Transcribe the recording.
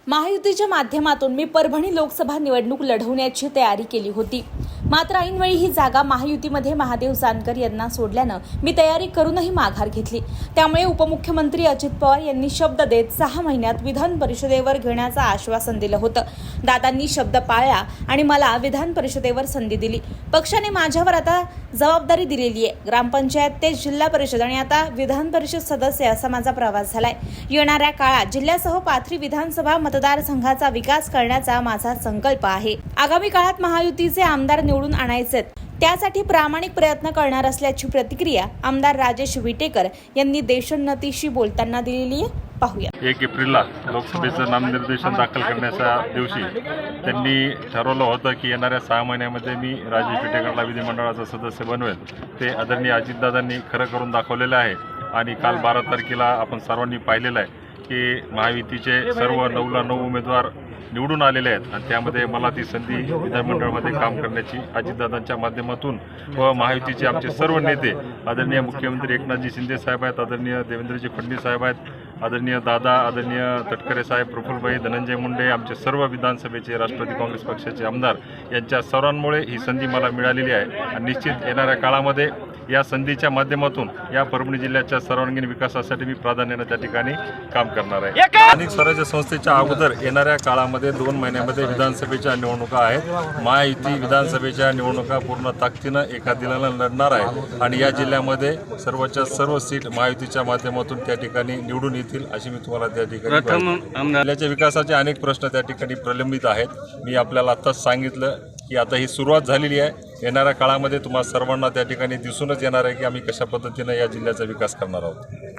महायुतीच्या माध्यमातून मी परभणी लोकसभा निवडणूक लढवण्याची तयारी केली होती. मात्र ऐनवेळी ही जागा महायुतीमध्ये महादेव जानकर यांना सोडल्यानं मी तयारी करूनही माघार घेतली. त्यामुळे उपमुख्यमंत्री अजित पवार यांनी शब्द देत 6 महिन्यात विधान परिषदेवर घेण्याचं आश्वासन दिलं होतं. दादांनी शब्द पाळला आणि मला विधान परिषदेवर संधी दिली. पक्षाने माझ्यावर आता जबाबदारी दिलेली आहे. ग्रामपंचायत ते जिल्हा परिषद आणि आता विधान परिषद सदस्य असा माझा प्रवास झालाय. येणाऱ्या काळात जिल्ह्यासह पाथरी विधानसभा मतदारसंघाचा विकास करण्याचा माझा संकल्प आहे. आगामी काळात महायुतीचे आमदार निवडून आणायचे, त्यासाठी प्रामाणिक प्रयत्न करणार असल्याची प्रतिक्रिया आमदार राजेश विटेकर यांनी देशोन्नतीशी बोलताना दिलेली आहे. पाहूया. 1 एप्रिलला लोकसभेचं नामनिर्देशन दाखल करण्याच्या दिवशी त्यांनी ठरवलं होतं की येणाऱ्या 6 महिन्यामध्ये मी राजेश विटेकरला विधिमंडळाचा सदस्य बनवेल. ते आदरणीय अजितदादांनी खरं करून दाखवलेलं आहे. आणि काल 12 तारखेला आपण सर्वांनी पाहिलेलं आहे की महायुतीचे सर्व 9 उमेदवार निवडून आलेले आहेत आणि त्यामध्ये मला ती संधी विधानमंडळामध्ये काम करण्याची अजितदादांच्या माध्यमातून व महायुतीचे आमचे सर्व नेते आदरणीय मुख्यमंत्री एकनाथजी शिंदे साहेब आहेत, आदरणीय देवेंद्रजी फडणवीस साहेब आहेत, आदरणीय दादा, आदरणीय तटकरे साहेब, प्रफुल्लभाई, धनंजय मुंडे, आमचे सर्व विधानसभेचे राष्ट्रवादी काँग्रेस पक्षाचे आमदार यांच्या सर्वांमुळे ही संधी मला मिळालेली आहे. आणि निश्चित येणाऱ्या काळामध्ये या संधीच्या माध्यमातून या परभणी जिल्ह्याच्या सर्वांगीण विकासासाठी मी प्राधान्याने त्या ठिकाणी काम करणार आहे. स्थानिक स्वराज्य संस्थेच्या अगोदर येणाऱ्या काळामध्ये 2 महिन्यामध्ये विधानसभेच्या निवडणुका आहेत. महायुती विधानसभेच्या निवडणुका पूर्ण ताकदीनं एका दिलाला लढणार आहे आणि या जिल्ह्यामध्ये सर्वच्या सर्व सीट महायुतीच्या माध्यमातून त्या ठिकाणी निवडून येतील अशी मी तुम्हाला त्या ठिकाणी जिल्ह्याच्या विकासाचे अनेक प्रश्न त्या ठिकाणी प्रलंबित आहेत. मी आपल्याला आत्ताच सांगितलं की आता ही सुरुवात झालेली आहे. येणाऱ्या काळामध्ये तुम्हाला सर्वांना त्या ठिकाणी दिसूनच येणार आहे की आम्ही कशा पद्धतीने या जिल्ह्याचा विकास करणार आहोत.